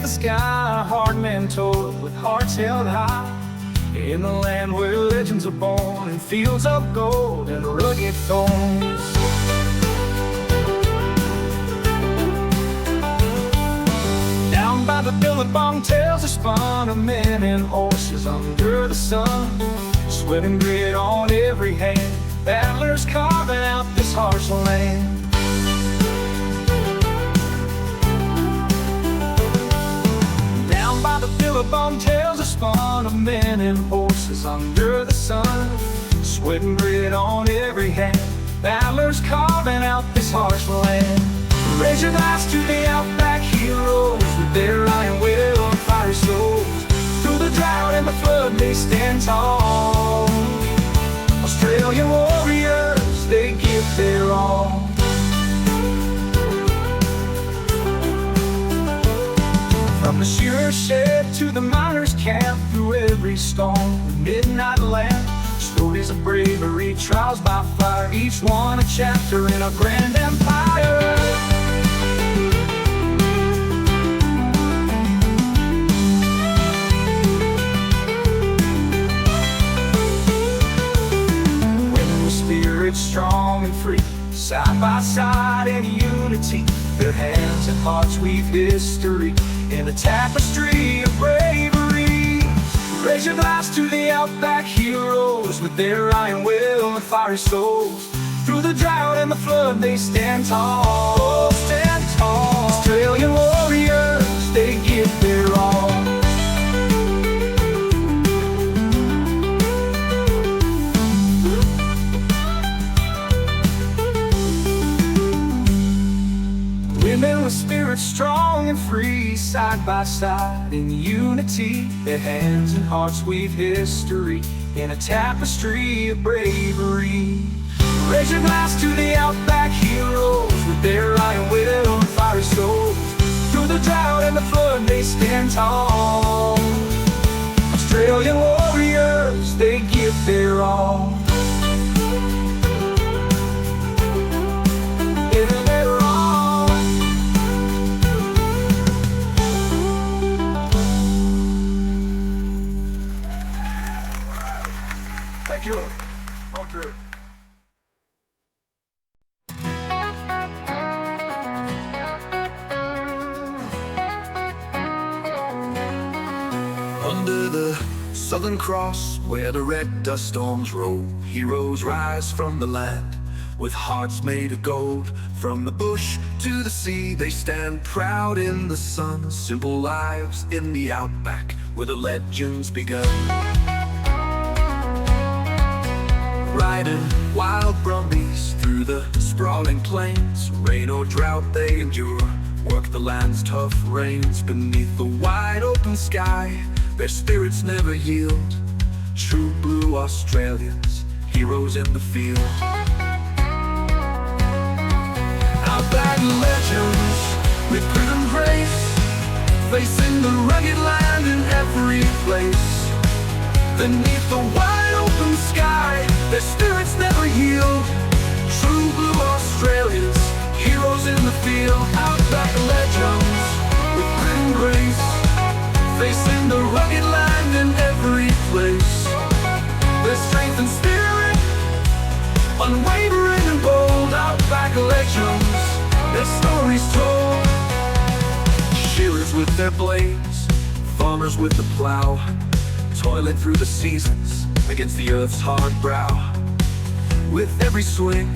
the sky, hard men toiled with hearts held high. In the land where legends are born, in fields of gold and rugged thorns. Down by the billabong tales are spun of men and horses under the sun. Sweat and grit on every hand, battlers carving out this harsh land. Down by the billabong tales are spun of men and horses under the sun. Sweat and grit on every hand, battlers carving out this harsh land. Raise your glass to the outback heroes with their iron will and fiery souls. Through the drought and the flood they stand tall. Australian warriors, they give their all. From the shearer shed to the miner's camp, through every storm, the midnight lamp. Stories of bravery, trials by fire, each one a chapter in a grand empire. Strong and free, side by side in unity. Their hands and hearts weave history in a tapestry of bravery. Raise your glass to the outback heroes with their iron will and fiery souls. Through the drought and the flood they stand tall, stand tall. Australian warriors, they give their all. Women with spirits strong and free, side by side in unity. Their hands and hearts weave history in a tapestry of bravery. Raise your glass to the outback heroes with their iron will and fiery souls. Through the drought and the flood they stand tall. Australian warriors, they give their all. Thank you. All through. Under the Southern Cross, where the red dust storms roll, heroes rise from the land with hearts made of gold. From the bush to the sea, they stand proud in the sun. Simple lives in the outback, where the legends begun. Riding wild brumbies through the sprawling plains, rain or drought they endure, work the land's tough rains. Beneath the wide open sky, their spirits never yield. True blue Australians, heroes in the field. Outback legends with grit and grace, facing the rugged land in every place. Beneath the wide open sky, their spirits never yield. True blue Australians, heroes in the field. Outback legends with grit and grace, facing the rugged land in every place. Their strength and spirit, unwavering and bold. Outback legends, their stories told. Shearers with their blades, farmers with the plow, toiling through the seasons against the earth's hard brow. With every swing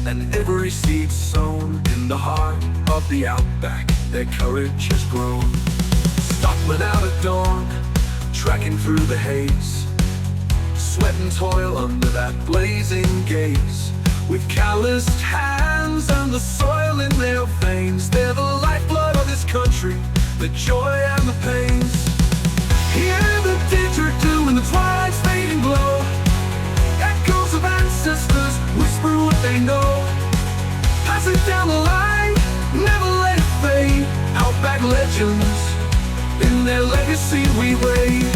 and every seed sown in the heart of the outback, their courage has grown. Stockmen out at dawn, tracking through the haze, sweat and toil under that blazing gaze. With calloused hands and the soil in their veins, they're the lifeblood of this country, the joy and the pains. Hear the didgeridoo in the twilight's fading glow, echoes of ancestors whisper what they know. Pass it down the line, never let it fade. Outback legends, in their legacy we wait.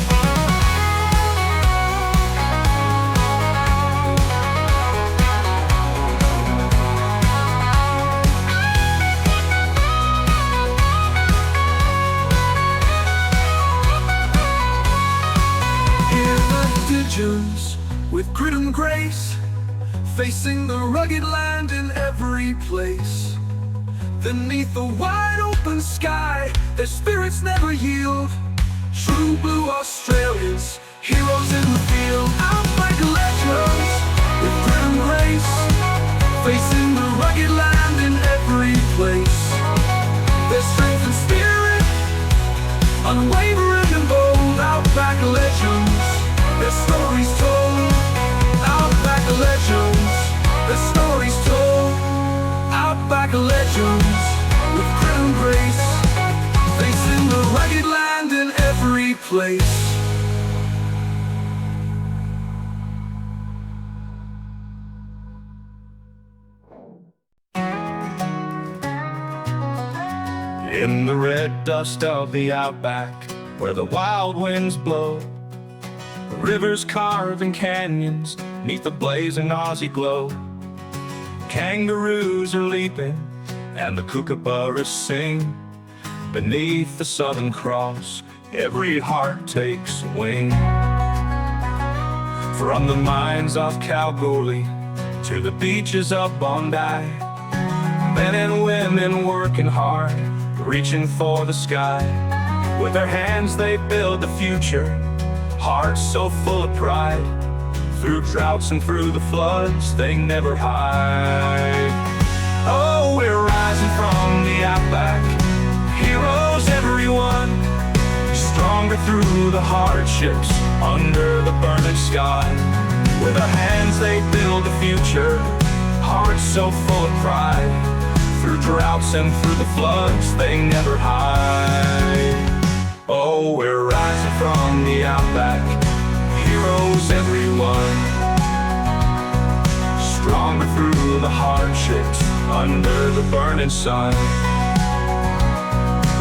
facing the rugged land in every place. Beneath the wide open sky, their spirits never yield. True blue Australians, heroes in the field. Outback legends with grit and grace, facing the rugged land in every place. Their strength and spirit, unwavering and bold. Outback legends, their stories told. Outback legends, their stories told. Outback legends with grit and grace, facing the rugged land in every place. In the red dust of the outback, where the wild winds blow, the rivers carving canyons neath the blazing Aussie glow. Kangaroos are leaping and the kookaburras sing. Beneath the Southern Cross, every heart takes wing. From the mines of Kalgoorlie to the beaches of Bondi, men and women working hard, reaching for the sky. With their hands they build the future, hearts so full of pride. Through droughts and through the floods, they never hide. Oh, we're rising from the outback, heroes everyone, stronger through the hardships, under the burning sky. With their hands they build the future, hearts so full of pride. Through droughts and through the floods, they never hide. Oh, we're rising from the outback, heroes everyone, stronger through the hardships, under the burning sun.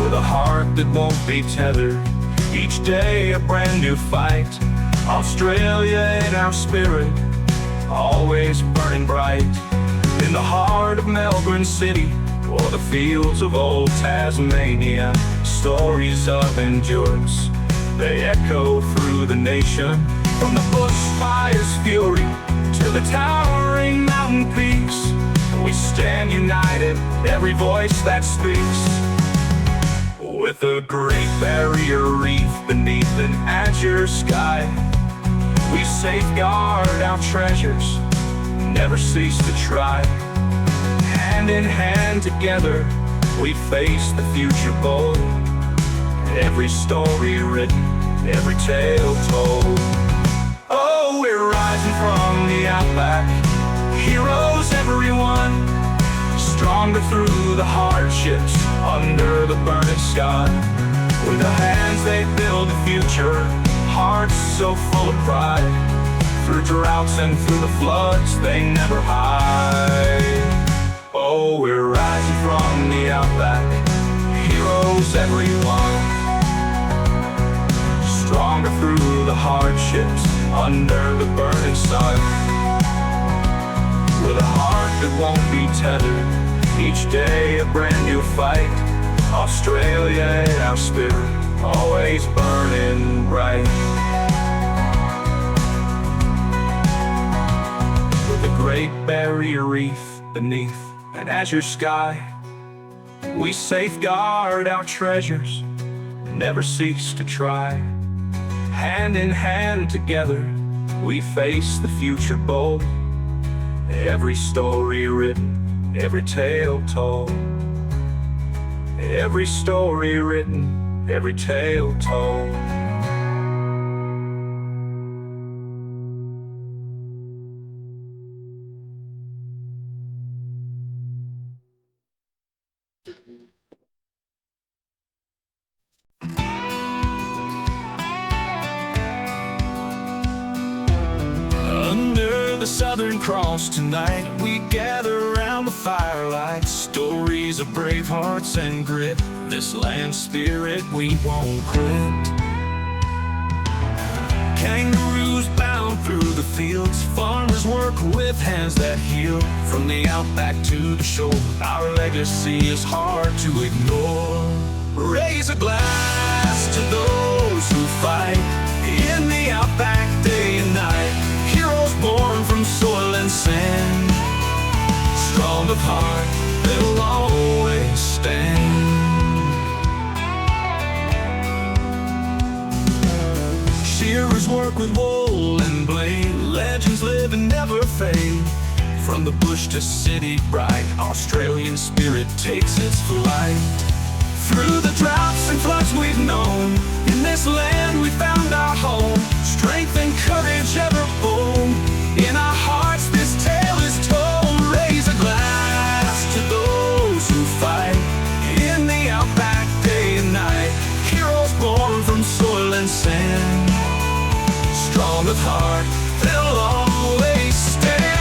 With a heart that won't be tethered, each day a brand new fight. Australia in our spirit, always burning bright. In the heart of Melbourne City, or the fields of old Tasmania, stories of endurance, they echo through the nation. From the bushfire's fury to the towering mountain peaks, we stand united, every voice that speaks. With a great barrier reef beneath an azure sky, we safeguard our treasures, never cease to try. Hand in hand together, we face the future bold. Every story written, every tale told. Oh, we're rising from the outback, heroes everyone, stronger through the hardships, under the burning sky. With their hands they build a future, hearts so full of pride. Through droughts and through the floods, they never hide. Oh, we're rising from the outback, heroes everyone, stronger through the hardships, under the burning sun. With a heart that won't be tethered, each day a brand new fight. Australia in our spirit, always burning bright. With the Great Barrier Reef beneath an azure sky, we safeguard our treasures, never cease to try. Hand in hand together, we face the future bold. Every story written, every tale told. Every story written, every tale told. Under the Southern Cross tonight, we gather around the firelight. Stories of brave hearts and grit, this land spirit we won't quit. Kangaroos bound through the fields, farmers work with hands that heal. From the outback to the shore, our legacy is hard to ignore. Raise a glass to those who fight in the outback day and night. Heroes born from soil and sand, Strong of heart, they'll always stand. Shearers work with wool and blade, legends live and never fade. From the bush to city bright, Australian spirit takes its flight. Through the droughts and floods we've known, in this land we found our home. Strength and courage ever bold, in our hearts this tale is told. Raise a glass to those who fight, in the outback day and night. Heroes born from soil and sand, strong of heart, they'll always stand.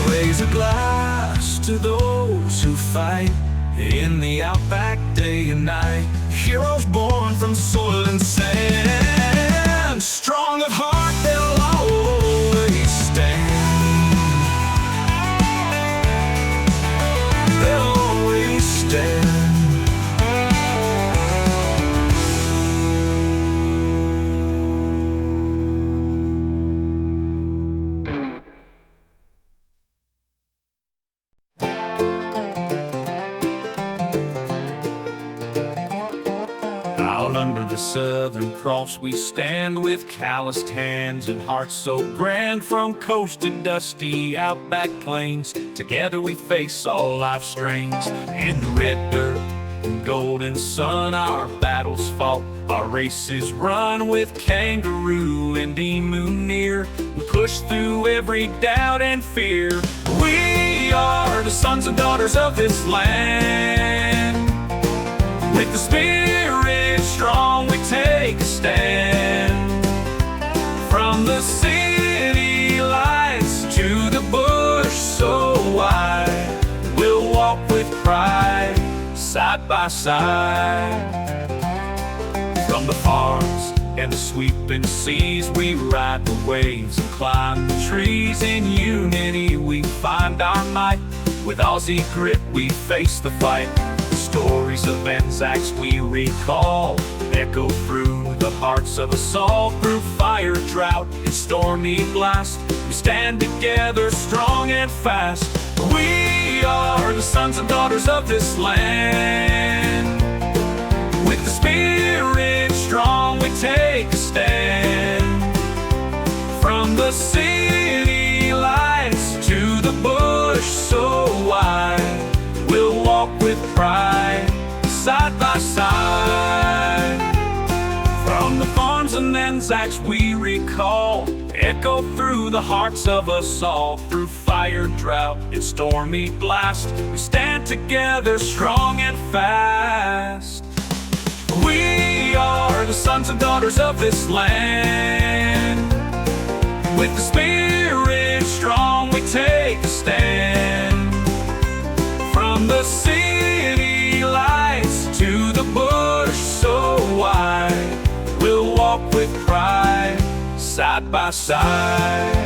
Raise a glass to those who fight, in the outback day and night. Heroes born from soil and sand, strong of heart, they'll always stand. They'll always stand. Out under the Southern Cross we stand, with calloused hands and hearts so grand. From coast to dusty outback plains, together we face all life's strains. In the red dirt and golden sun our battles fought, our races run. With kangaroo and emu near, we push through every doubt and fear. We are the sons and daughters of this land, with the spirit strong we take a stand. From the city lights to the bush so wide, we'll walk with pride, side by side. From the farms and the sweeping seas, we ride the waves and climb the trees. In unity we find our might, with Aussie grit we face the fight. Stories of Anzacs we recall, echo through the hearts of us all. Through fire, drought, and stormy blast, we stand together strong and fast. We are the sons and daughters of this land, with the spirit strong we take a stand. From the city lights to the bush so wide, we'll walk with pride, side by side. From the farms and Anzacs we recall, echo through the hearts of us all. Through fire, drought, and stormy blast, we stand together strong and fast. We are the sons and daughters of this land, with the spirit strong we take a stand. From the city lights to the bush so wide, we'll walk with pride, side by side.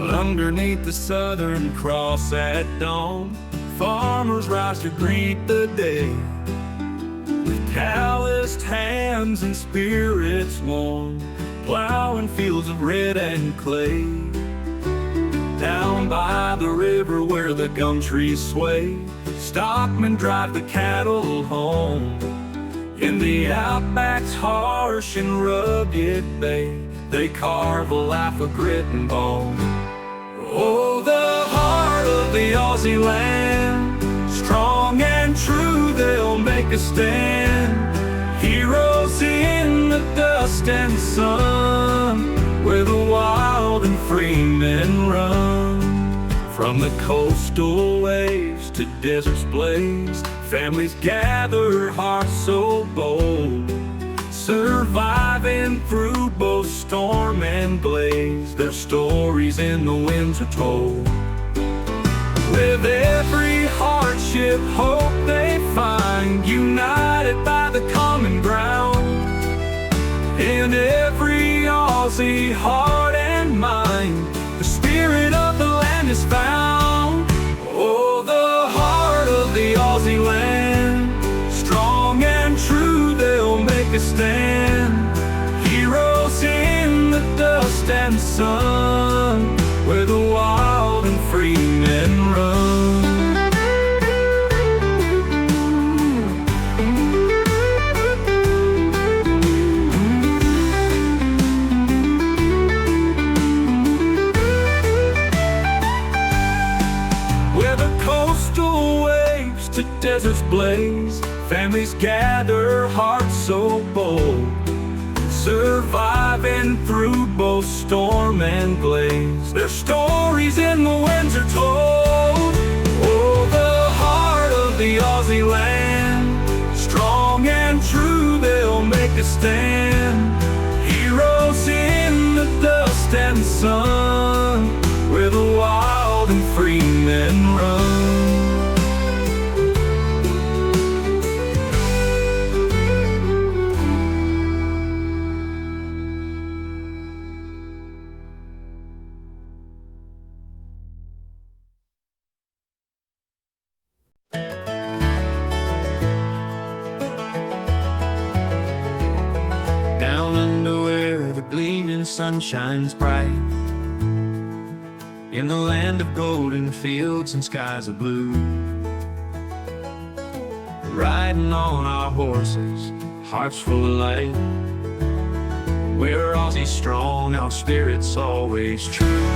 Underneath the Southern Cross at dawn, farmers rise to greet the day, with calloused hands and spirits warm, plowing fields of red and clay. Down by the river where the gum trees sway, stockmen drive the cattle home. In the outback's harsh and rugged bay, they carve a life of grit and bone. Oh, the heart of the Aussie land, strong and true they'll make a stand. Heroes in the dust and sun, where the wild and free men run. From the coastal waves to deserts blazed, families gather, hearts so bold. surviving through both storm and blaze. Their stories in the winds are told. With every hardship, hope they find, united by the common ground. In every Aussie heart and mind, the spirit of the land is found. Oh, the heart of the Aussie land, strong and true, they'll make a stand. Heroes in the dust and sun, where the wild and free men run. Where the coastal waves to deserts blaze, families gather, hearts so bold, surviving through both storm and blaze. Their stories in the winds are told. Oh, the heart of the Aussie land, strong and true, they'll make a stand. Heroes in the dust and sun, where the wild and free men run. Down under where the gleaming sun shines bright, in the land of golden fields and skies of blue, riding on our horses, hearts full of light. We're Aussie strong, our spirits always true.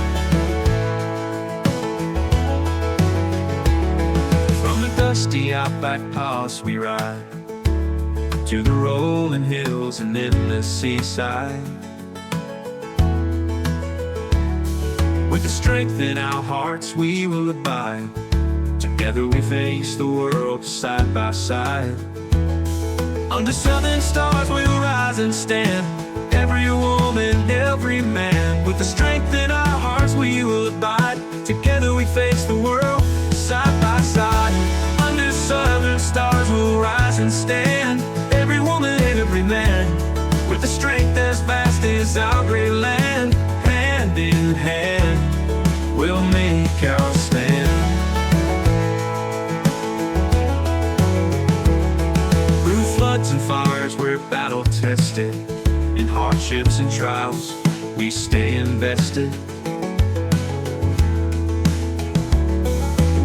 From the dusty outback pass we ride, to the rolling hills and endless seaside. With the strength in our hearts we will abide. Together we face the world side by side. Under southern stars we'll rise and stand, every woman, every man. With the strength in our hearts we will abide. Together we face the world side by side. Under southern stars we'll rise and stand, every woman, every man. With the strength as vast as our great land, hand in hand, we'll make our stand. Through floods and fires we're battle tested, in hardships and trials we stay invested.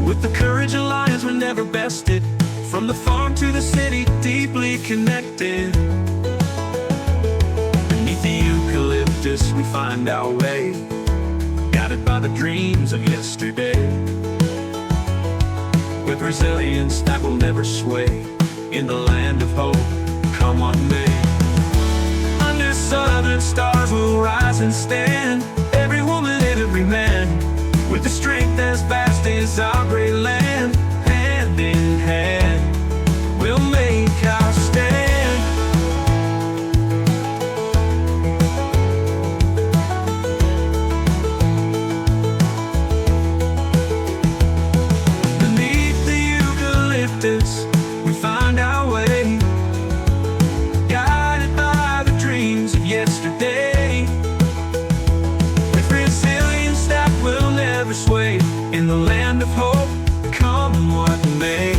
With the courage of lions we're never bested, from the farm to the city deeply connected. Beneath the eucalyptus we find our way, guided by the dreams of yesterday. With resilience that will never sway, in the land of hope, come what may. Under southern stars we'll rise and stand, every woman, every man. With the strength as vast as our great land, hand in hand, we'll make our stand. Beneath the eucalyptus we find our way, guided by the dreams of yesterday. With resilience that will never sway, in the land of hope, come what may.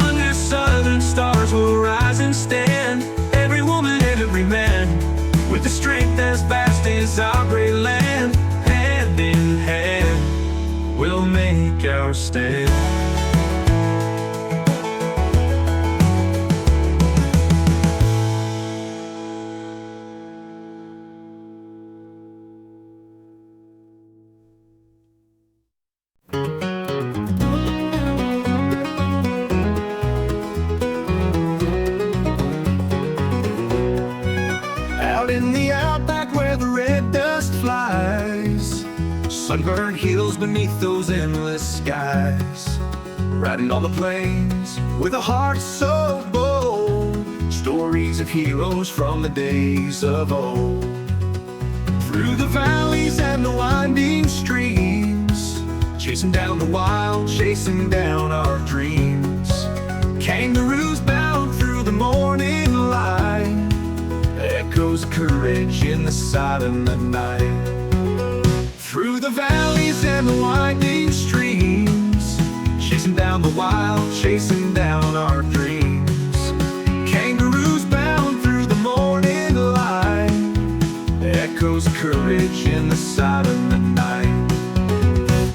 Under southern stars we'll rise and stand, every woman, every man. With the strength as vast as our great land, hand in hand, we'll make our stand. Out in the outback where the red dust flies, sunburned hills beneath those endless skies. Riding on the plains with a heart so bold, stories of heroes from the days of old. Through the valleys and the winding streams, chasing down the wild, chasing down our dreams. Kangaroos bound through the morning light, echoes of courage in the silent night. Through the valleys and the winding streams, chasing down the wild, chasing down our dreams. Kangaroos bound through the morning light, echoes of courage in the silent night.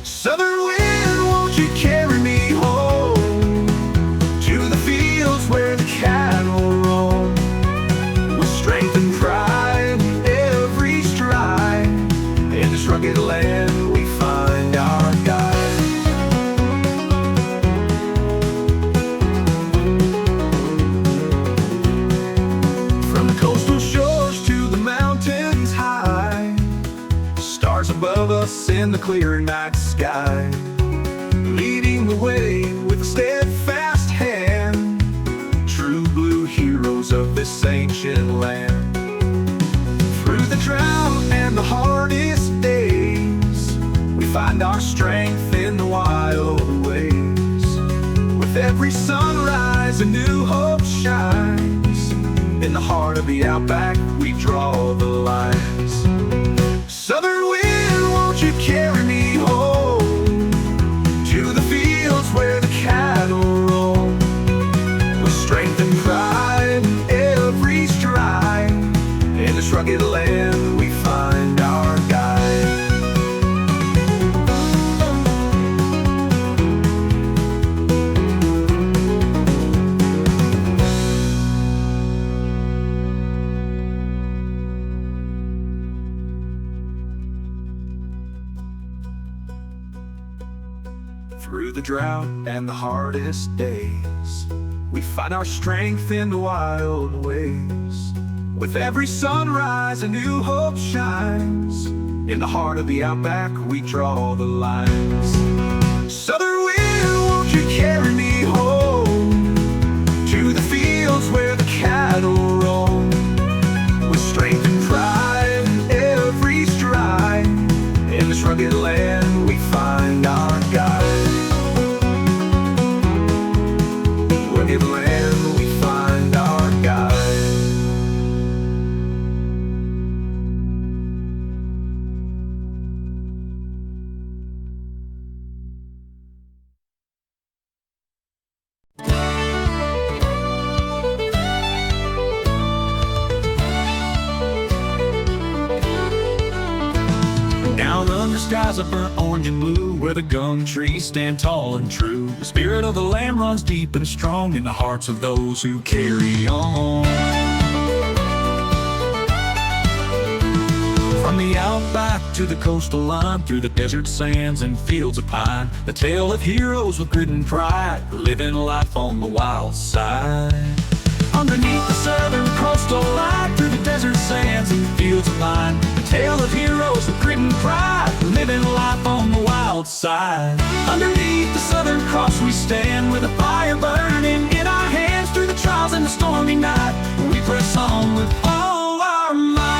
Southern wind, won't you carry me home to the fields where the cattle roam, with strength and pride in every stride. In this rugged land we find our guide. From the coastal shores to the mountains high, stars above us in the clear night sky, leading the way with a steadfast hand, true blue heroes of this ancient land. Through the drought and the hardest days, we find our strength in the wild ways. With every sunrise a new hope shines, in the heart of the outback we draw the lines. Southern wind, won't you carry me home to the fields where the cattle roam, with strength and pride in every stride. In this rugged land we find our guide. Through the drought and the hardest days, we find our strength in the wild ways. With every sunrise a new hope shines, in the heart of the outback we draw the lines. Southern wind, won't you carry me home to the fields where the cattle roam, with strength and pride in every stride. In this rugged land we find our guide. Rugged land we find our guide. Down under skies of burnt orange and blue, where the gum trees stand tall and true, the spirit of the land runs deep and strong in the hearts of those who carry on. From the outback to the coastal line, through the desert sands and fields of pine, the tale of heroes with grit and pride, living life on the wild side. Underneath the southern coastal line, through the desert sands and fields of pine, the tale of heroes with grit and pride, living life on the wild side. Underneath the southern cross we stand, with a fire burning in our hands. Through the trials and the stormy night, we press on with all our might.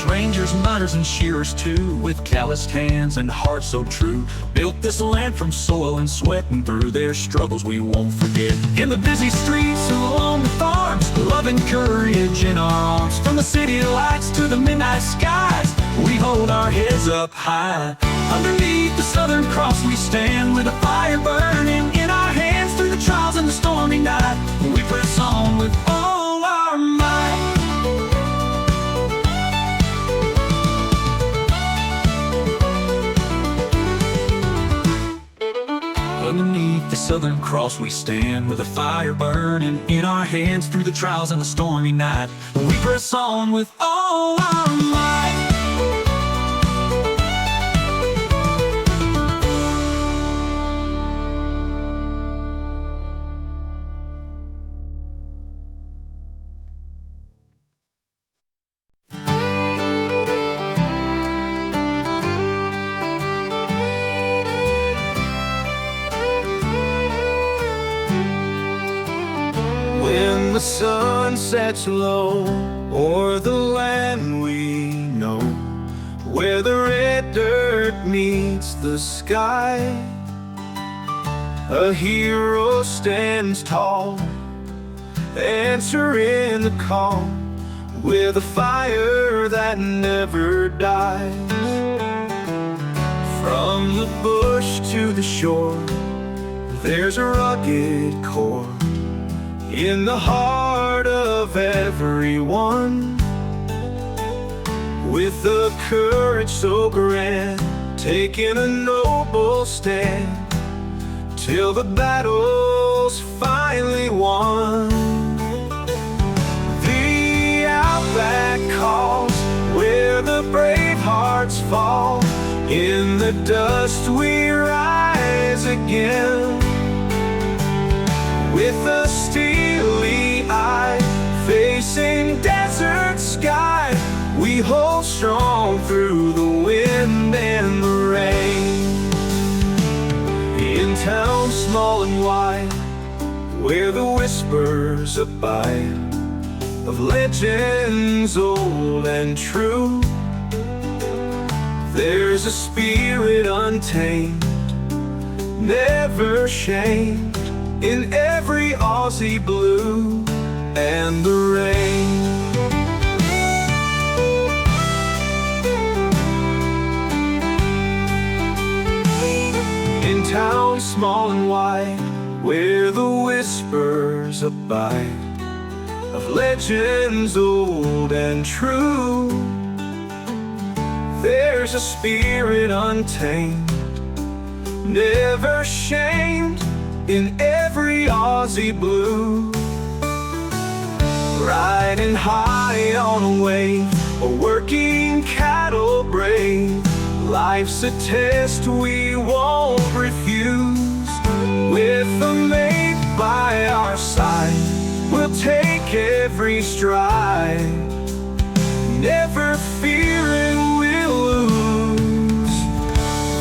Rangers, miners, and shearers too, with calloused hands and hearts so true, built this land from soil and sweat, and through their struggles we won't forget. In the busy streets and along the farms, love and courage in our arms. From the city lights to the midnight skies, we hold our heads up high. Underneath the southern cross we stand, with a fire burning in our hands. Through the trials and the stormy night, we press on with all our might. Underneath the southern cross we stand, with a fire burning in our hands. Through the trials and the stormy night, we press on with all our might. sun sets low o'er the land we know, where the red dirt meets the sky, a hero stands tall, answering the call with a fire that never dies. From the bush to the shore, there's a rugged core in the heart of everyone, with a courage so grand, taking a noble stand till the battle's finally won. The outback calls, where the brave hearts fall. In the dust we rise again, with a steely eye, facing desert sky. We hold strong through the wind and the rain. In town small and wide, where the whispers abide of legends old and true, there's a spirit untamed, never shamed, in every Aussie blue and the rain. In town small and wide, where the whispers abide of legends old and true, there's a spirit untamed, never shamed, in every Aussie blue. Riding high on a wave, a working cattle brave. Life's a test we won't refuse. With a mate by our side, we'll take every stride, never fearing we'll lose.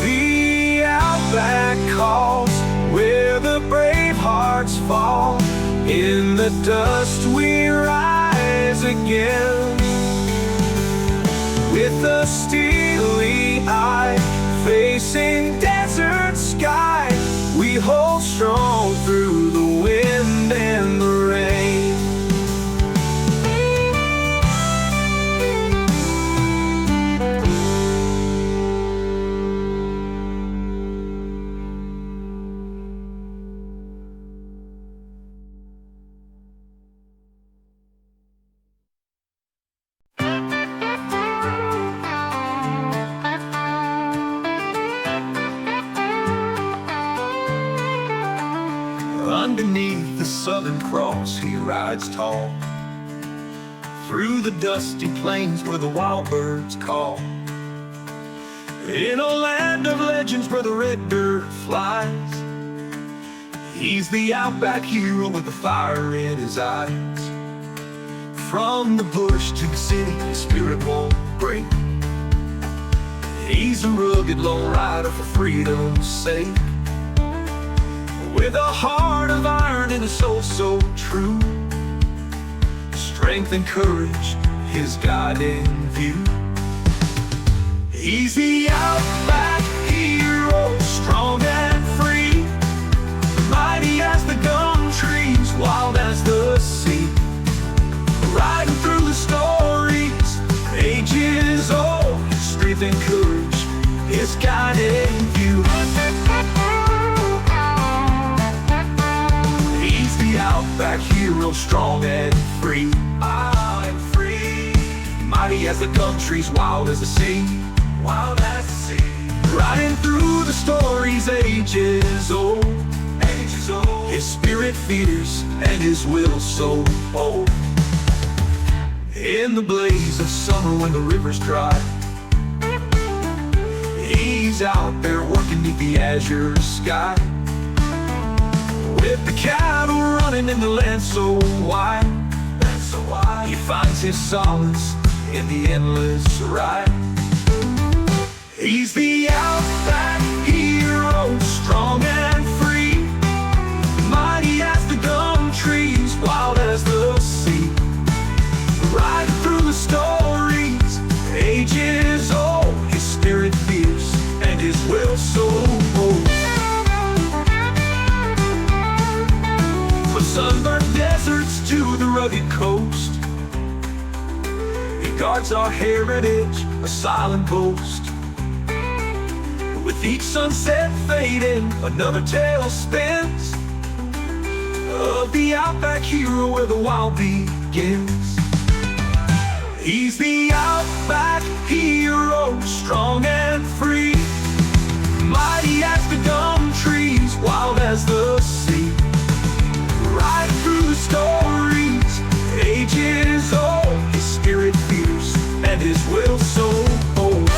The outback calls, where the brave hearts fall. In the dust we rise again, with a steely eye, facing desert sky. We hold strong through the wind and the rain. Underneath the Southern Cross he rides tall, through the dusty plains where the wild birds call. In a land of legends where the red dirt flies, he's the outback hero with the fire in his eyes. From the bush to the city, his spirit won't break. He's a rugged lone rider for freedom's sake, with a heart of iron and a soul so true. Strength and courage, his guiding view. He's the outback hero, strong and free, mighty as the gum trees, wild as the sea. Riding through the stories, ages old, strength and courage, his guiding view. Outback hero, strong and free. I'm free. Mighty as the gum trees, wild as the sea. Wild as the sea. Riding through the stories, ages old. Ages old. His spirit fierce and his will so bold. In the blaze of summer when the river's dry, he's out there working beneath the azure sky, with the cattle running in the land so wide. He finds his solace in the endless ride. He's the outback hero, strong and free, mighty as the gum trees, wild as the sea. guards our heritage, a silent ghost. With each sunset fading, another tale spins of the outback hero where the wild begins. He's the outback hero, strong and free, mighty as the gum trees, wild as the sea. Right through the stories, ages old, his spirit fierce and his will so bold.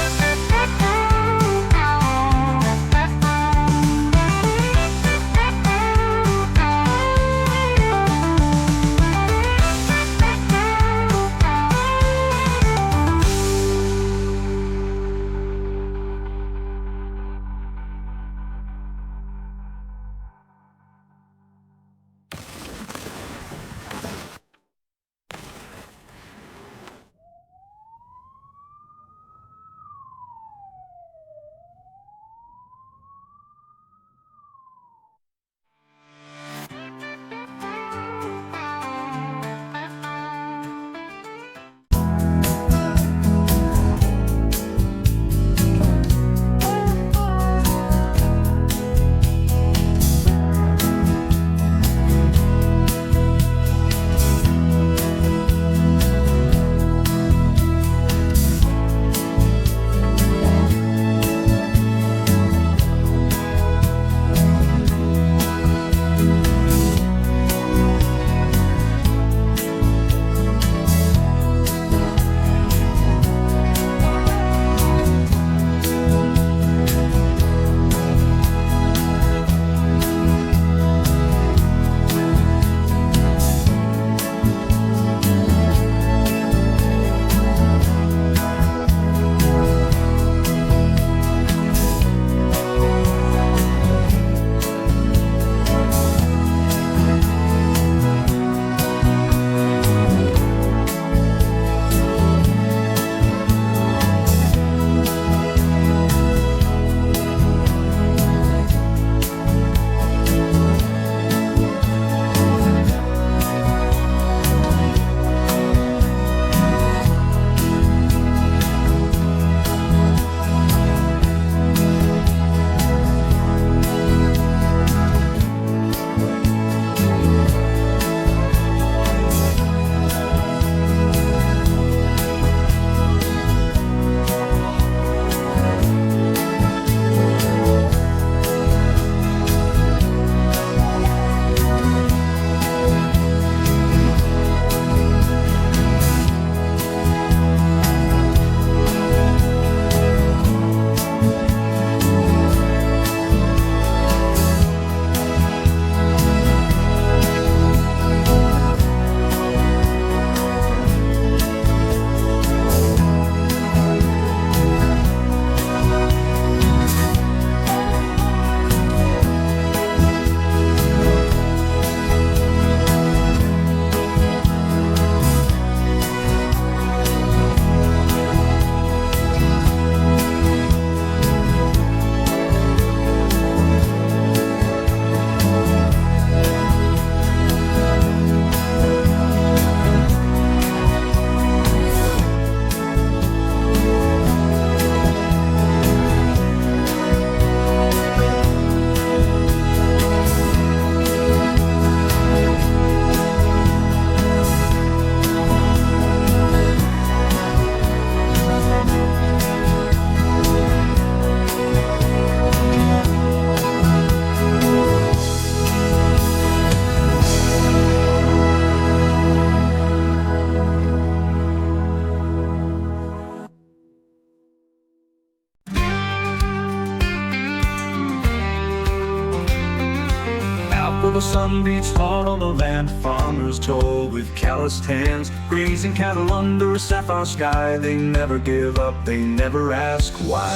The sun beats hard on the land, farmers toil with calloused hands, grazing cattle under a sapphire sky. They never give up, they never ask why.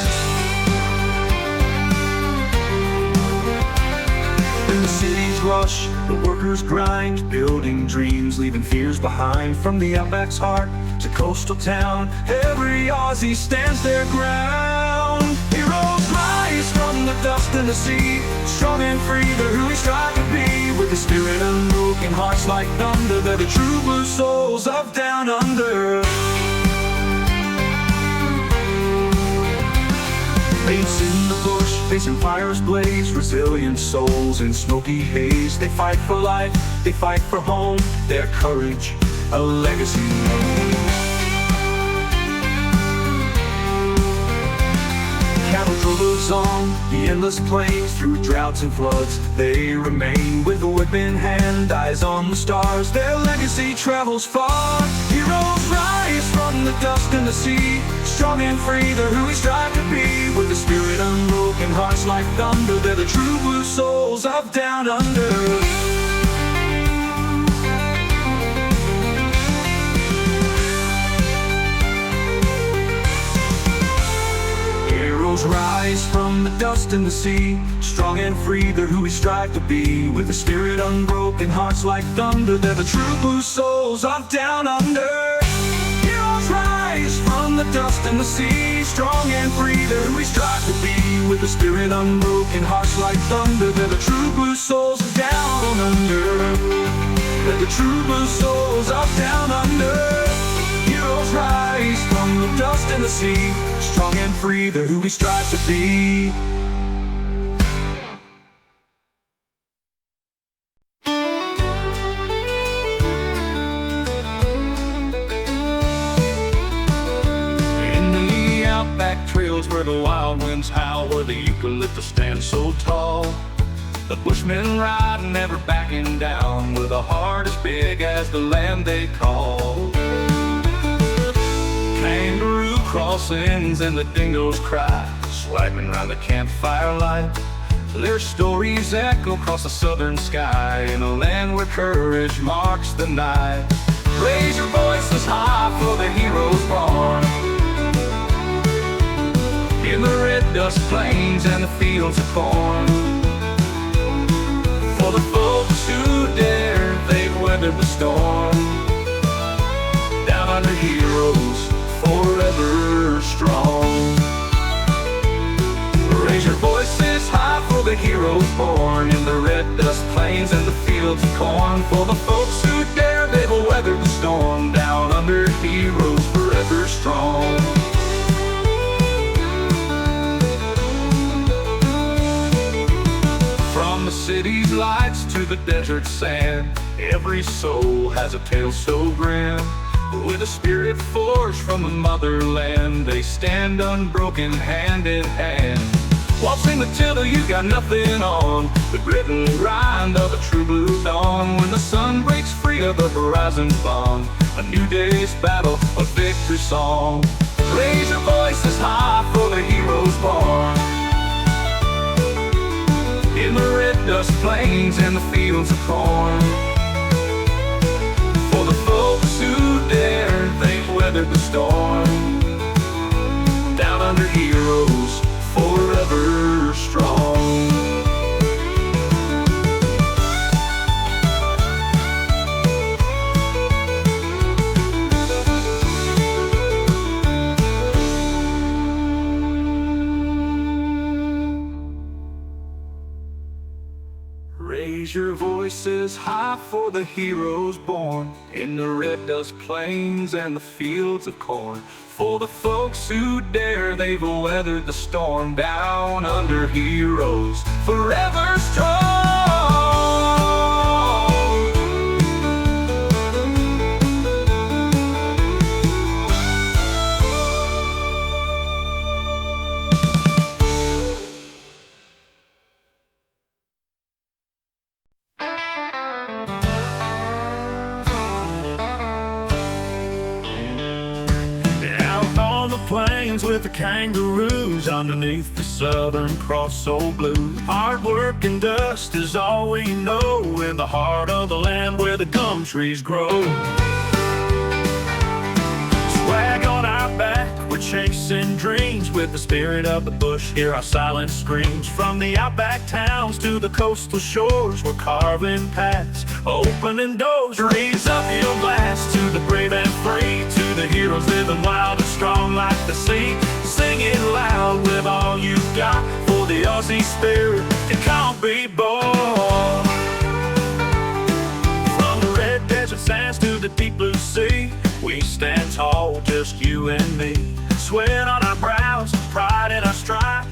In the city's rush, the workers grind, building dreams, leaving fears behind. From the outback's heart to coastal town, every Aussie stands their ground. Heroes rise from the dust and the sea, strong and free, they're who we strive to be. With a spirit unbroken, hearts like thunder, they're the true blue souls of down under. Mates in the bush, facing fires blaze, resilient souls in smoky haze. They fight for life, they fight for home, their courage, a legacy known. Cattle drove on the endless plains, through droughts and floods they remain. With a whip in hand, eyes on the stars, their legacy travels far. Heroes rise from the dust and the sea, strong and free, they're who we strive to be. With a spirit unbroken, hearts like thunder, they're the true blue souls of down under. Heroes rise from the dust and the sea, strong and free, they're who we strive to be. With a spirit unbroken, hearts like thunder, they're the true blue souls of down under. Heroes rise from the dust and the sea, strong and free, they're who we strive to be. With a spirit unbroken, hearts like thunder, they're the true blue souls of down under. They're the true blue souls of down under. Heroes rise from the dust and the sea, strong and free, they're who we strive to be. In the outback trails where the wild winds howl, where the eucalyptus stands so tall, the bushmen ride, never backing down, with a heart as big as the land they call. Kangaroo crossings and the dingoes cry, swagging round the campfire light. Their stories echo across the southern sky, in a land where courage marks the night. Raise your voices high for the heroes born in the red dust plains and the fields of corn. For the folks who dare, they've weathered the storm. Down under heroes, forever strong. Raise your voices high for the heroes born in the red dust plains and the fields of corn. For the folks who dare, they will weather the storm. Down under heroes, forever strong. From the city's lights to the desert sand, every soul has a tale so grand. With a spirit forged from the motherland, they stand unbroken hand in hand. Waltzing the till you got nothing on, the grit and grind of a true blue dawn. When the sun breaks free of the horizon's bond, a new day's battle, a victory song. Raise your voices high for the heroes born in the red dust plains and the fields of corn. For the folks who dare, they've weathered the storm. Down under heroes, forever strong. Raise your voices high for the heroes born in the red dust plains and the fields of corn. For the folks who dare, they've weathered the storm. Down under heroes, forever strong. Plains with the kangaroos underneath the Southern Cross so blue. Hard work and dust is all we know in the heart of the land where the gum trees grow. Swag on our back, we're chasing dreams with the spirit of the bush. Hear our silent screams from the outback towns to the coastal shores. We're carving paths, opening doors. Raise up your glass to the brave and free, to the heroes living wild and strong like the sea. Sing it loud with all you've got, for the Aussie spirit, it can't be born. From the red desert sands to the deep blue sea, we stand tall, just you and me. Sweat on our brows, pride in our stride,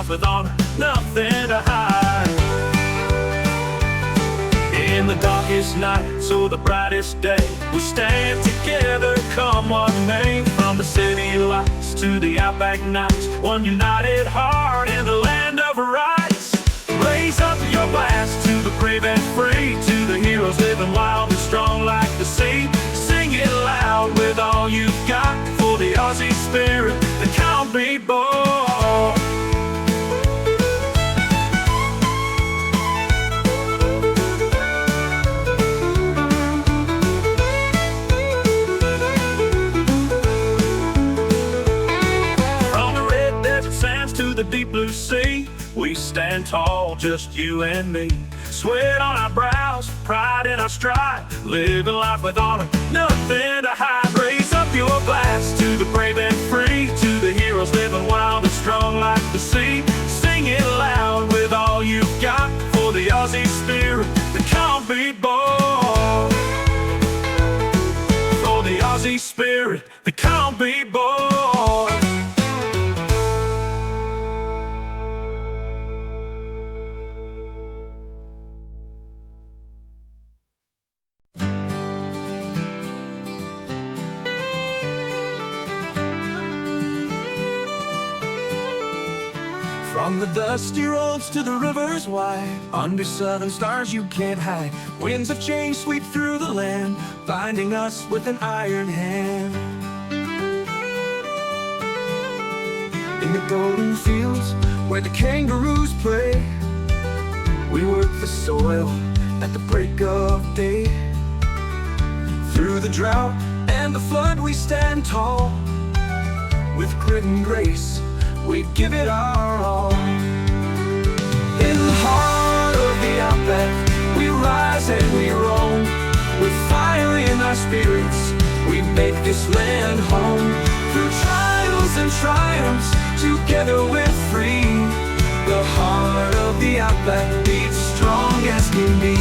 life with honor, nothing to hide. In the darkest night, so the brightest day, we stand together, come what may. From the city lights to the outback nights, one united heart in the land of rights. Raise up your blast to the brave and free, to the heroes living wild and strong like the sea. Sing it loud with all you've got, for the Aussie spirit that can't be bought. The deep blue sea, we stand tall, just you and me. Sweat on our brows, pride in our stride, living life with honor, nothing to hide. Raise up your glass to the brave and free, to the heroes living wild and strong like the sea. Sing it loud with all you've got, for the Aussie spirit that can't be bought. For the Aussie spirit that can't be bought. From the dusty roads to the rivers wide, under southern stars you can't hide. Winds of change sweep through the land, binding us with an iron hand. In the golden fields where the kangaroos play, we work the soil at the break of day. Through the drought and the flood we stand tall, with grit and grace we give it our all. In the heart of the outback, we rise and we roam. With fire in our spirits, we make this land home. Through trials and triumphs, together we're free. The heart of the outback beats strong as can be.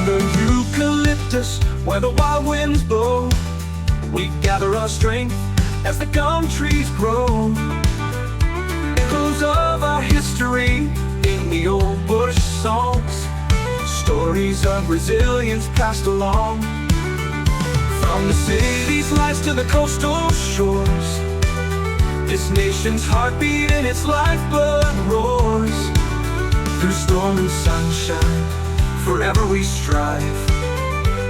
The eucalyptus, where the wild winds blow, we gather our strength as the gum trees grow. Echoes of our history in the old bush songs, stories of resilience passed along. From the city's lights to the coastal shores, this nation's heartbeat and its lifeblood roars. Through storm and sunshine, forever we strive.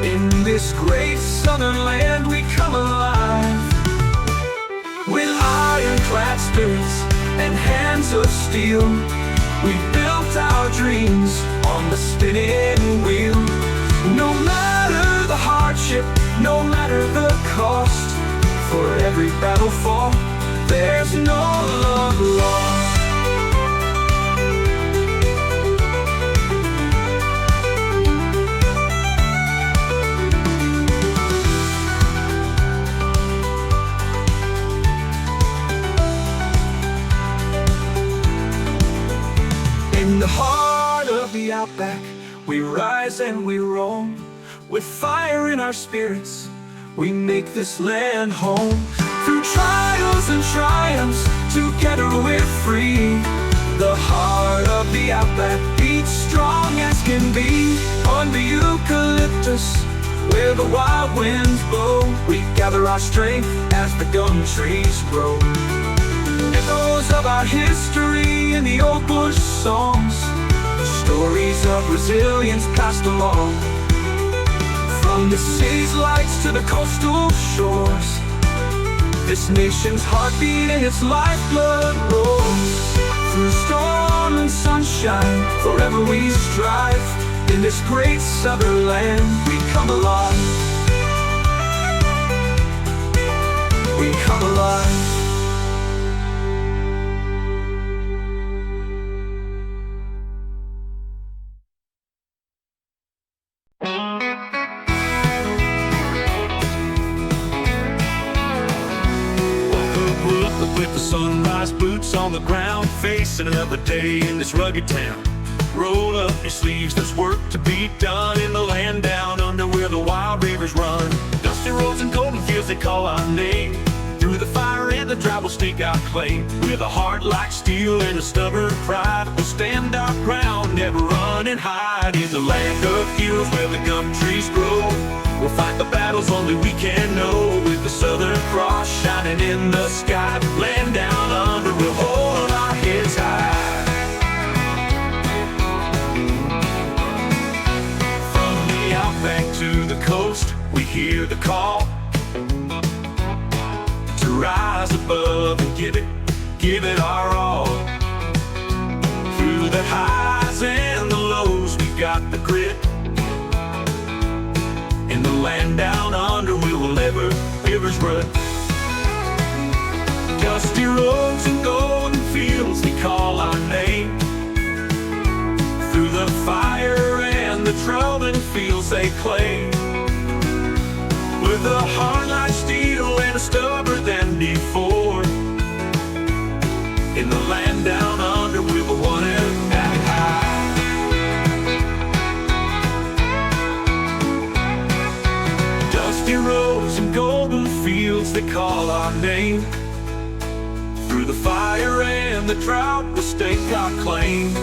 In this great southern land we come alive. With ironclad spirits and hands of steel, we built our dreams on the spinning wheel. No matter the hardship, no matter the cost, for every battle fought, there's no love lost. In the heart of the outback, we rise and we roam. With fire in our spirits, we make this land home. Through trials and triumphs, together we're free. The heart of the outback beats strong as can be. On the eucalyptus, where the wild winds blow, we gather our strength as the gum trees grow. Echoes of our history in the old bush songs, stories of resilience passed along. From the city's lights to the coastal shores, this nation's heartbeat and its lifeblood rolls. Through storm and sunshine, forever we strive. In this great southern land, we come alive. We come alive. With the sunrise boots on the ground, facing another day in this rugged town. Roll up your sleeves, there's work to be done in the land down under where the wild rivers run. Dusty roads and golden fields, they call our name. Through the fire and the drought will stake out claim. With a heart like steel and a stubborn pride, we'll stand our ground, never run and hide. In the land of heroes where the gum trees grow, we'll fight the battles only we can know. With the Southern Cross shining in the sky, land down under, we'll hold our heads high. From the outback to the coast, we hear the call to rise above and give it our all. Through the highs and the lows, we've got the grit. In the land down under, we will never rivers run. Dusty roads and golden fields, they call our name. Through the fire and the troubling fields they claim. With a heart like steel and a stubborn than before, in the land down under, we will want it back high. Dusty roads and golden fields, they call our name. Through the fire and the drought, we'll stake our claim.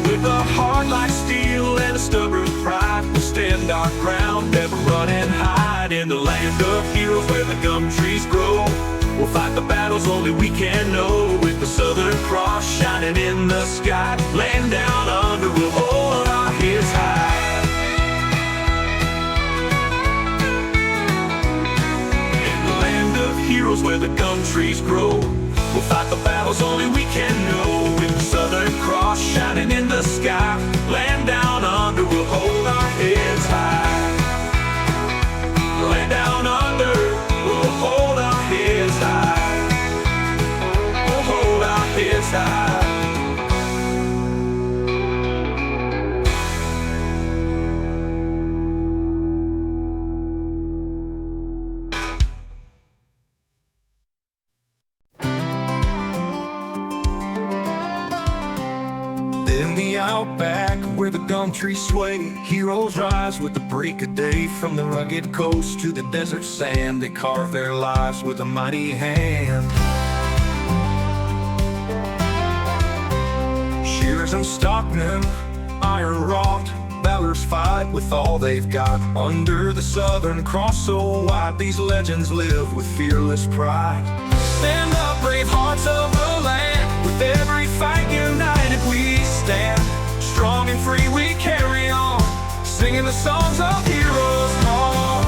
With a heart like steel and a stubborn pride, we'll stand our ground, never run and hide. In the land of heroes where the gum trees grow, we'll fight the battles only we can know. With the Southern Cross shining in the sky, land down under, we'll hold our heads high. In the land of heroes where the gum trees grow, we'll fight the battles only we can know. With the Southern Cross shining in the sky, land down under, we'll hold our heads high. Land down under, we'll hold our heads high. We'll hold our heads high. In the outback where the gum trees sway, heroes rise with the break of day. From the rugged coast to the desert sand, they carve their lives with a mighty hand. Shears and stockmen, iron wrought, valor's fight with all they've got. Under the Southern Cross so wide, these legends live with fearless pride. Stand up, brave hearts of the land, with every fight united we stand. Strong and free we carry on, singing the songs of heroes all.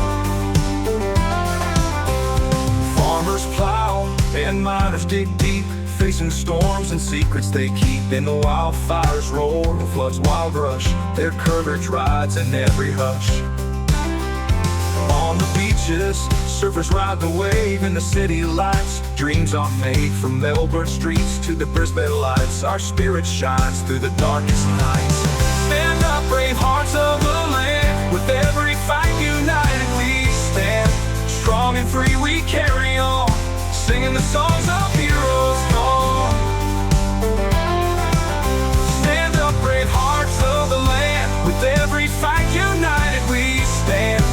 Farmers plow and miners dig deep, facing storms and secrets they keep. In the wildfires roar, the floods wild rush, their courage rides in every hush. On the beaches, surfers ride the wave. In the city lights, dreams are made. From Melbourne streets to the Brisbane lights, our spirit shines through the darkest nights. Stand up, brave hearts of the land, with every fight united we stand. Strong and free we carry on, singing the songs of heroes gone. Stand up, brave hearts of the land, with every fight united we stand.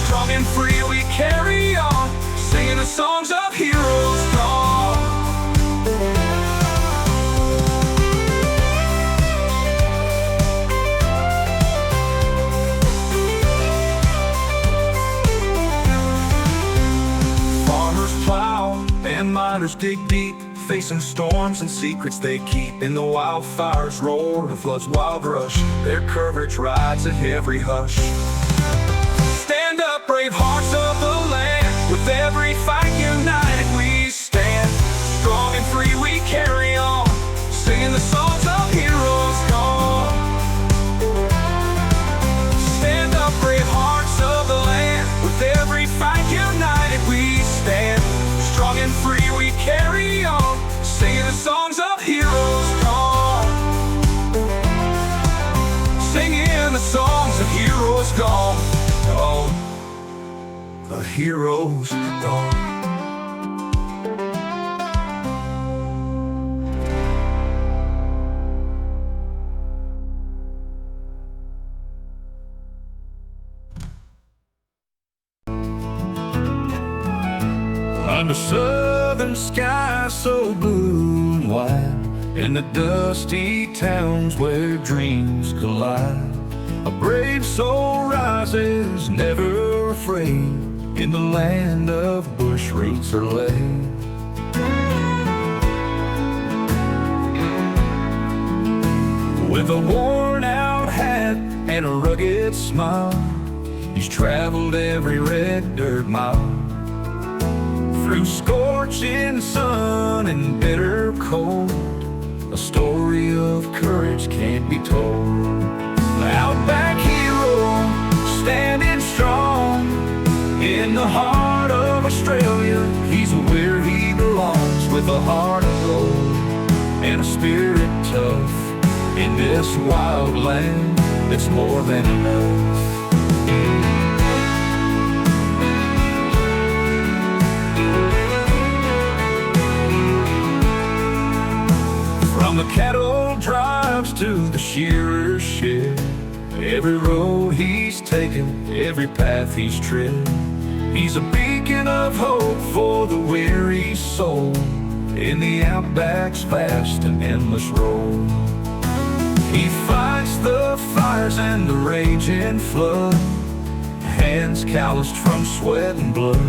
Strong and free we carry on, singing the songs of heroes gone. Farmers plow and miners dig deep, facing storms and secrets they keep. In the wildfires roar, the floods wild rush, their courage rides at every hush. Stand up, brave hearts of the land, with every fight united we stand. Strong and free we carry on, singing the songs of heroes gone. Stand up, brave hearts of the land, with every fight united we stand. Strong and free we carry on, singing the songs of heroes gone. Singing the songs of heroes gone. Oh, the heroes gone. Under southern skies so blue and white, in the dusty towns where dreams collide, a brave soul rises, never afraid, in the land of bush roots are laid. With a worn-out hat and a rugged smile, he's traveled every red dirt mile. Through scorching sun and bitter cold, a story of courage can't be told. The outback hero, standing strong in the heart of Australia. He's where he belongs, with a heart of gold and a spirit tough, in this wild land that's more than enough. From the cattle drives to the shearer's shed, every road he's taken, every path he's tread, he's a beacon of hope for the weary soul in the outback's vast and endless road. He fights the fires and the raging flood, hands calloused from sweat and blood,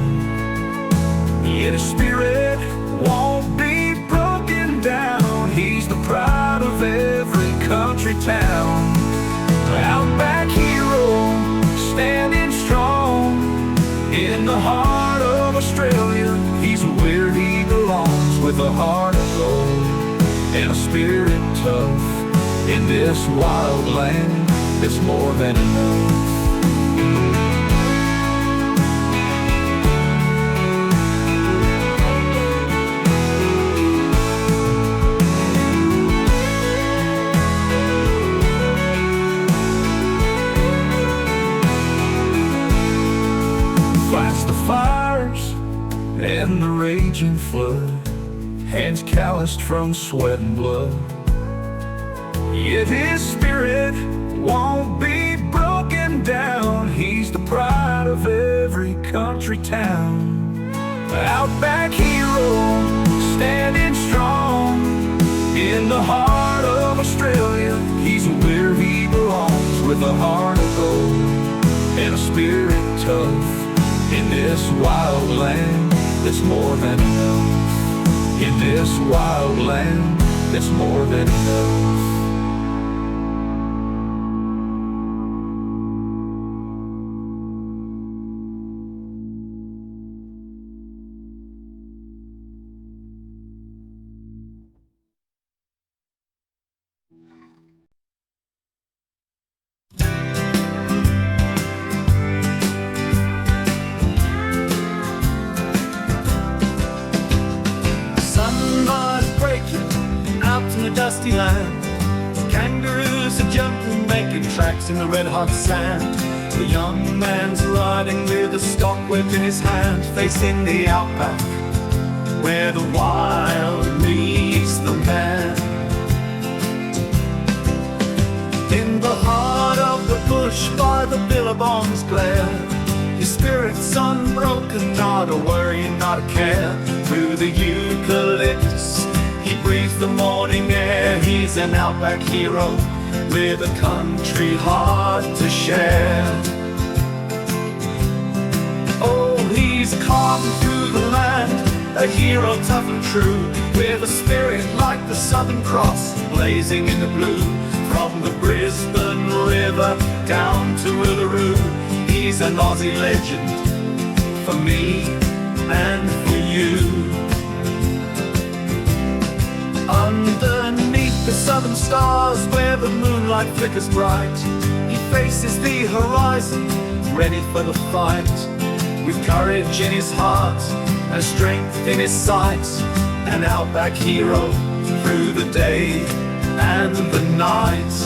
yet his spirit won't be broken down. He's the pride of every country town. Outback hero, standing strong in the heart of Australia. He's where he belongs, with a heart of gold and a spirit tough, in this wild land that's more than enough. Fights the fires and the raging flood, hands calloused from sweat and blood, yet his spirit won't be broken down. He's the pride of every country town. Outback hero, standing strong in the heart of Australia. He's where he belongs, with a heart of gold and a spirit tough, in this wild land that's more than enough. In this wild land that's more than enough. Dusty land, kangaroos are jumping, making tracks in the red-hot sand. The young man's riding with a stock whip in his hand, facing the outback, where the wild meets the man. In the heart of the bush, by the billabong's glare, his spirit's unbroken, not a worry, not a care. Through the eucalyptus he breathes the morning air. He's an outback hero with a country heart to share. Oh, he's carved through the land, a hero tough and true, with a spirit like the Southern Cross blazing in the blue. From the Brisbane River down to Uluru, he's an Aussie legend for me and for you. Underneath the southern stars, where the moonlight flickers bright, he faces the horizon, ready for the fight. With courage in his heart and strength in his sight, an outback hero through the day and the night.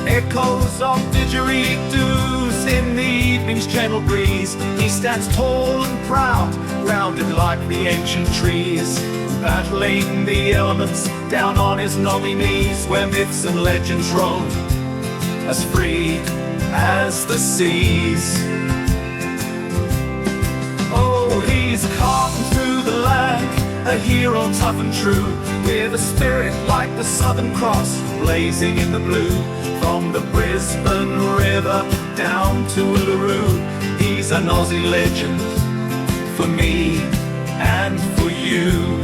Echoes of didgeridoos in the evening's gentle breeze, he stands tall and proud, rounded like the ancient trees, battling the elements down on his knobby knees, where myths and legends roam as free as the seas. he's carving through the land, a hero tough and true, with a spirit like the Southern Cross, blazing in the blue. From the Brisbane River down to Uluru, he's an Aussie legend for me and for you.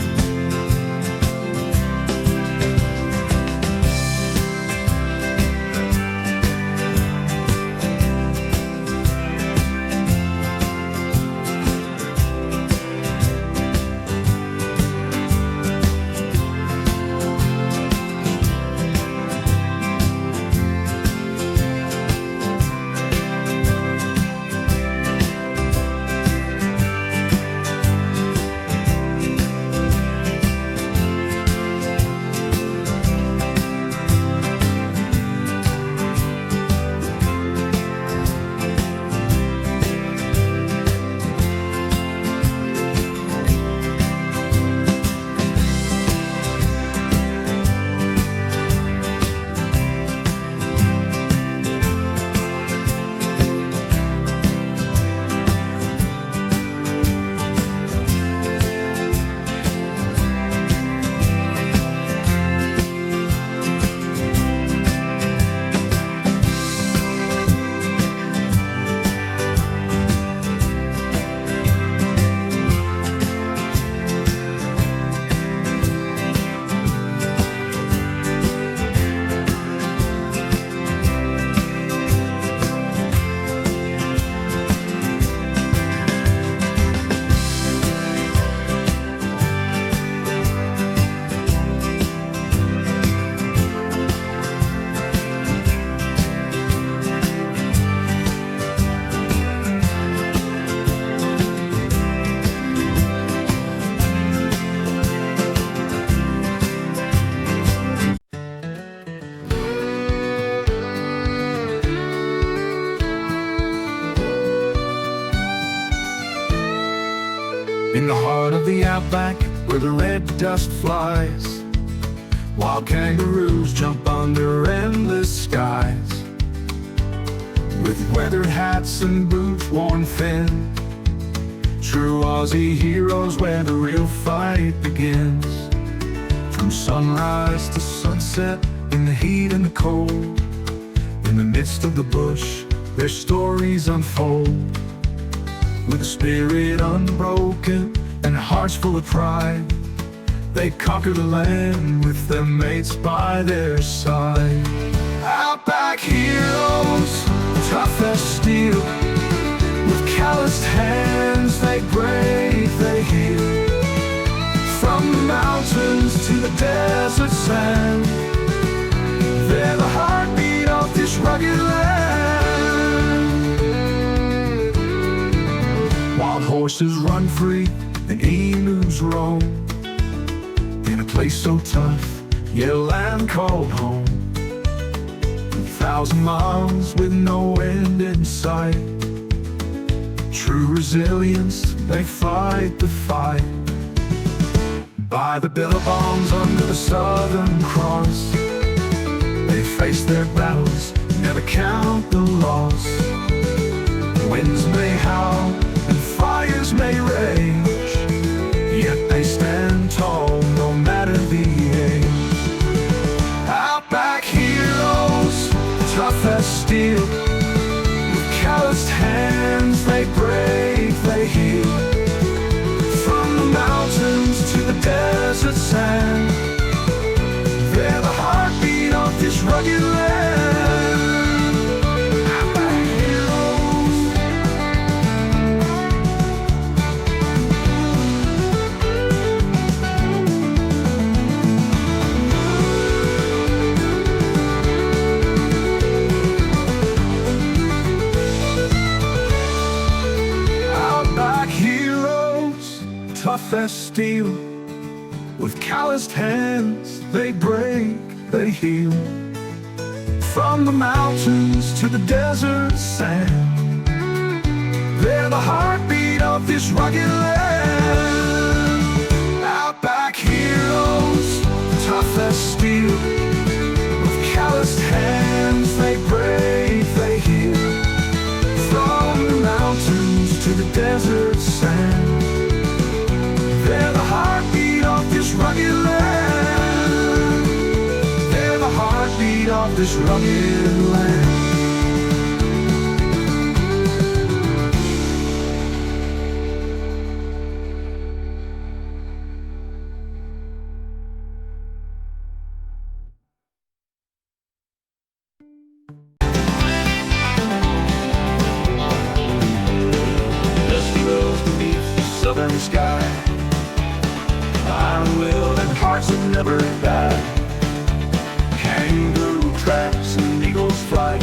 In the heart of the outback, where the red dust flies, wild kangaroos jump under endless skies. With weathered hats and boots worn thin, true Aussie heroes where the real fight begins. From sunrise to sunset, in the heat and the cold, in the midst of the bush, their stories unfold. With a spirit unbroken and hearts full of pride, they conquer the land with their mates by their side. Outback heroes, tough as steel, with calloused hands they break, they heal. From the mountains to the desert sand, they're the heartbeat of this rugged land. Wild horses run free and emus roam, in a place so tough, yet a land called home. 1,000 miles with no end in sight, true resilience, they fight the fight. By the billabongs under the Southern Cross, they face their battles, never count the loss. Winds may howl and fires may rage, yet they stand tall no matter the age. Outback heroes, tough as steel, with calloused hands they break, they heal. From the mountains to the desert sand, they're the heartbeat of this rugged land. Outback heroes. Outback heroes, tough as steel, with calloused hands they break, they heal. From the mountains to the desert sand, they're the heartbeat of this rugged land. Outback heroes, tough as steel, with calloused hands they break, they heal. From the mountains to the desert sand, of this rugged land. Dusty roads beneath the southern sky, iron will and hearts that never die. Kangaroo tracks and eagles flight,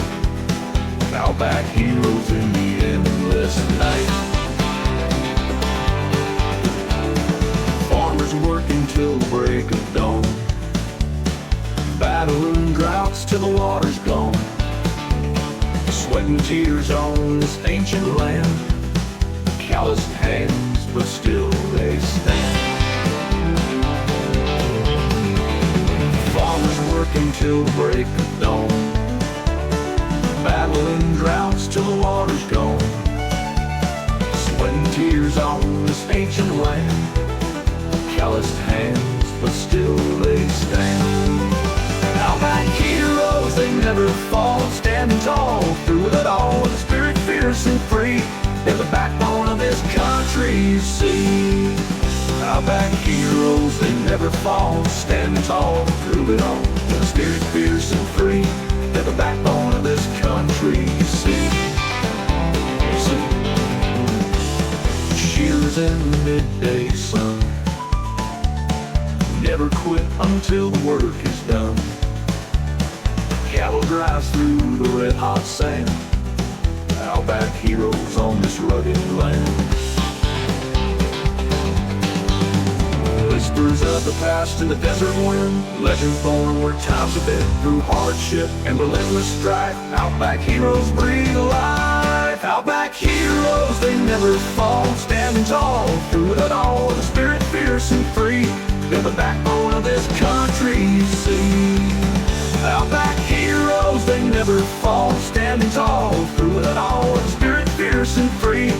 outback heroes in the endless night. Farmers working till the break of dawn, battling droughts till the water's gone. Sweat and tears on this ancient land, calloused hands, but still they stand. Farmers working till the break of dawn, battling droughts till the water's gone. Sweat and tears on this ancient land, calloused hands, but still they stand. Outback heroes, they never fall, standing tall through it all, with a spirit fierce and free. They're the backbone of this country, you see. Outback heroes, they never fall, standing tall through it all, with a spirit fierce and free. They're the backbone of this country, you see. Cheers in the midday sun, never quit until the work is done. Cattle drives through the red-hot sand, outback heroes on this rugged land. Whispers of the past in the desert wind, legends born where times have been through hardship and relentless strife. Outback heroes breathe life. Outback heroes, they never fall, standing tall through it all, with a spirit fierce and free. They're the backbone of this country, you see. Outback heroes, they never fall, standing tall through it all, with a spirit fierce and free.